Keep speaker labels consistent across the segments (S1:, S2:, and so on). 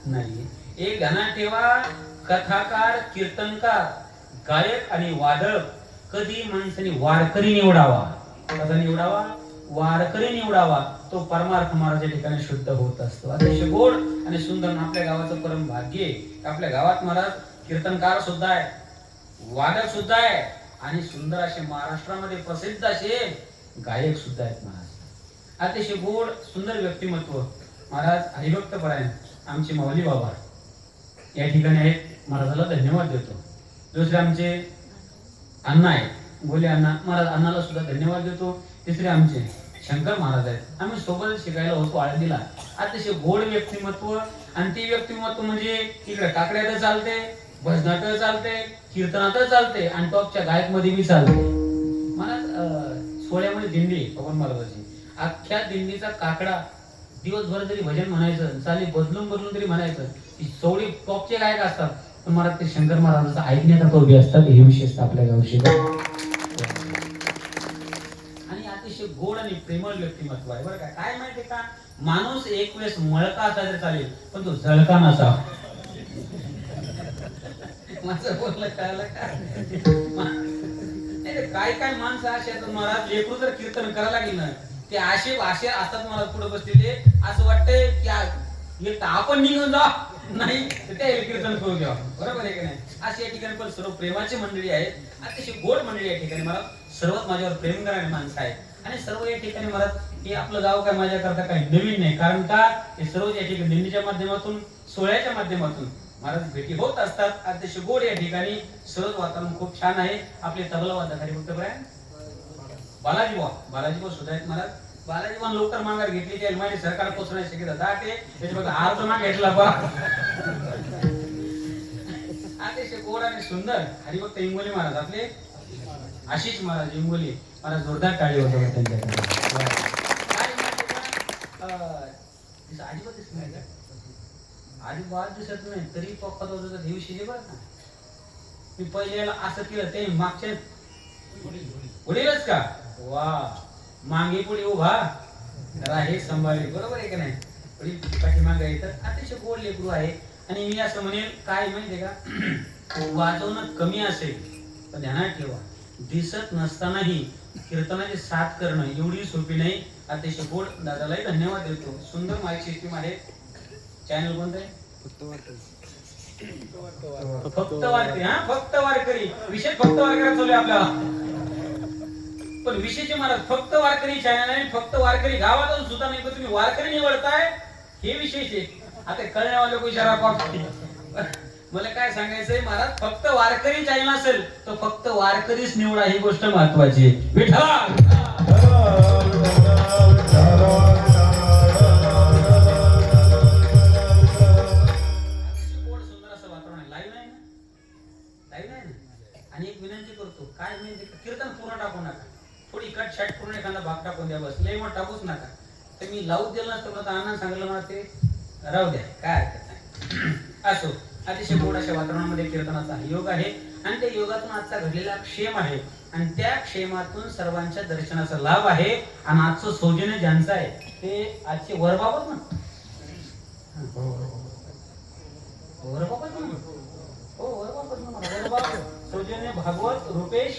S1: नाही. एक ध्यानात ठेवा, कथाकार, कीर्तनकार, गायक आणि वादक कधी माणसाने वारकरी निवडावा. कसा निवडावा? वारकरी निवडावा. तो परमार्थ महाराजच्या ठिकाणी शुद्ध होत असतो. अतिशय गोड आणि सुंदर आपल्या गावाचं परम भाग्य आहे. आपल्या गावात महाराज कीर्तनकार सुद्धा आहे, वादक सुद्धा आहे आणि सुंदर असे महाराष्ट्रामध्ये प्रसिद्ध असे गायक सुद्धा आहेत महाराज. अतिशय गोड सुंदर व्यक्तिमत्व महाराज. हरिभक्त परायण आमचे माऊली बाबा या ठिकाणी आहेत. महाराजाला धन्यवाद देतो. दुसरे आमचे अण्णा आहेत, बोले अण्णा, महाराज अण्णाला सुद्धा धन्यवाद देतो. तिसरे आमचे शंकर महाराज आहेत. आम्ही सोबत शिकायला होतो आळंदीला. अतिशय गोड व्यक्तिमत्व आणि ते व्यक्तिमत्व म्हणजे इकडे काकड्यात चालते, भजनात चालते, कीर्तनात चालते आणि टॉपच्या गायक मध्ये बी चालते. महाराज सोहळ्यामध्ये दिंडी पवन महाराजाची, अख्ख्या दिंडीचा काकडा दिवसभर जरी भजन म्हणायचं, चाली बदलून बदलून तरी म्हणायचं. सोहळी टॉपचे गायक असतात, पण महाराज ते शंकर महाराजांचा ऐकण्याचा कवी असतात. हे विशेषतः आपल्या गावशी आणि अतिशय गोड आणि प्रेमळ व्यक्तिमत्व आहे बरं का. काय माहितीये का, माणूस एक वेळेस मळका असा तरी चालेल, पण तो झळका नसा. माझं बोललं कळलं का? काय काय माणसं असे आहेत महाराज, लेकरू जर कीर्तन करायला लागेल ना, ते असे असतात महाराज पुढे बसलेले, असं वाटतंय की आपण निघून जा, नाही ते कीर्तन करू द्या. बरोबर आहे की नाही? अशी या ठिकाणी पण सर्व प्रेमाची मंडळी आहेत, अतिशय गोड मंडळी या ठिकाणी. मला सर्वात माझ्यावर प्रेम करणारी माणसं आहेत आणि सर्व या ठिकाणी महाराज हे आपलं गाव काय माझ्या करता काही नवीन नाही. कारण का हे सर्व या ठिकाणी दिंडीच्या माध्यमातून, सोहळ्याच्या माध्यमातून महाराज भेटी होत असतात. अतिशय गोड या ठिकाणी सर्व वातावरण खूप छान आहे. आपले तबला वादक फक्त बालाजी बुवा सुद्धा आहेत महाराज. बालाजी बुवा लवकर माघार घेतली की माझी सरकार पोचण्याची शक्यता दाटे. त्याच्यामध्ये अर्ज माग घेतला बा. अतिशय गोड आणि सुंदर हरिभक्त इंगोली महाराज आपले, आशिष महाराज इंगोली महाराज. जोरदार टाळी होतो त्यांच्याकडे. अजिबात दिसत नाही का? अजिबात दिसत नाही तरी पप्पा होता दिवशी बरं का. मी पहिल्याला असं केलं, ते मागच्या पुढेलच का वा मागे पुढे उभा हे संभाळले. बरोबर आहे का नाही? पाठीमागे येतात. अतिशय गोड लेकरू आहे. आणि मी असं म्हणेल काय माहितीये का, वाजवणं कमी असेल पण ध्यानात ठेवा, दिसत नसतानाही कीर्तनाची साथ करणं एवढी सोपी नाही. अतिशय गोड. दादालाही धन्यवाद देतो. सुंदर माईक सिस्टीम आहे. चॅनल कोणतं आहे? फक्त वारकरी. हा फक्त वारकरी विषय फक्त वारकरी चालू आहे आपल्याला. पण विशेष महाराज फक्त वारकरी चॅनल आहे. फक्त वारकरी गावातून सुद्धा नाही, पण तुम्ही वारकरी निवडताय हे विशेष आहे. आता कळण्यावाले को इशारा पाठवते. मला काय सांगायचंय महाराज, फक्त वारकरी चॅनल असेल तर फक्त वारकरीच निवडा, ही गोष्ट महत्वाची आहे. विठ्ठल आणि एक विनंती करतो, काय विनंती, कीर्तन पूर्ण टाकू नका, थोडी कट शॅट पूर्ण एखादा भाग टाकून द्या बस. लय मग टाकूच नका. तर मी लावूच दिलं नसतं, मला आनंद सांगितलं मला ते राहू द्या, काय हरकत नाही. असो, अतिशय गोड अशा वातावरणामध्ये कीर्तनाचा योग आहे आणि त्या योगातून आजचा घडलेला क्षेम आहे आणि त्या क्षेमातून सर्वांच्या दर्शनाचा लाभ आहे. आणि आजचं सौजन्य ज्यांचं आहे ते आजचे वरबाबत ना, वरबाबत ना, हो वरबाबत ना, वरबाबत सौजन्य भागवत रुपेश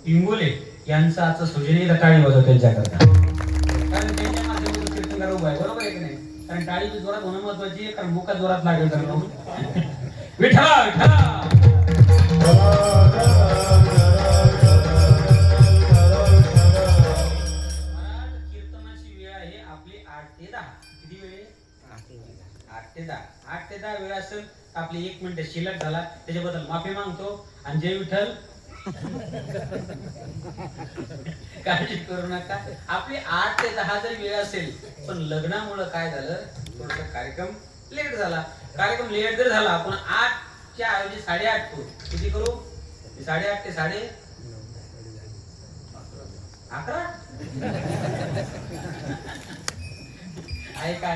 S1: इंगोले यांचं आजचं सौजन्य टाळी वाजवतो त्यांच्याकरता. कारण त्यांच्या माध्यमातून कीर्तनकार उभा आहे. बरोबर आहे की नाही? कारण टाळी जोरात होणं महत्वाची आहे, कारण मुखात जोरात लागेल. विठ्ठल कीर्तनाची वेळ आहे आपली 8 ते 10. किती वेळ आहे? 8 ते 10. 8 ते 10 वेळ असेल. आपली 1 मिनिट शिल्लक झाला, त्याच्याबद्दल माफी मागतो. आणि जय विठ्ठल काळजी करू नका. आपली 8 ते 10 जर वेळ असेल, पण लग्नामुळे काय झालं, थोडस कार्यक्रम लेट झाला. कार्यक्रम लेट जर झाला, आपण 8च्या ऐवजी 8:30 करू. किती करू? 8:30 ते 11:30. ऐका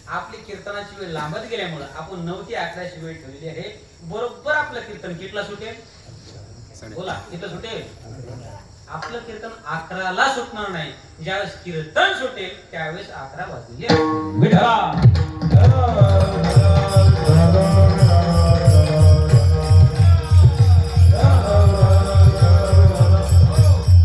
S1: आपली कीर्तनाची वेळ लांबत गेल्यामुळे आपण 9 ते 11ची वेळ ठेवलेली आहे. बरोबर आपलं कीर्तन कितीला सुटेल? बोला, किती सुटेल? आपलं कीर्तन 11ला सुटणार नाही. ज्यावेळेस कीर्तन सुटेल त्यावेळेस 11 वाजले.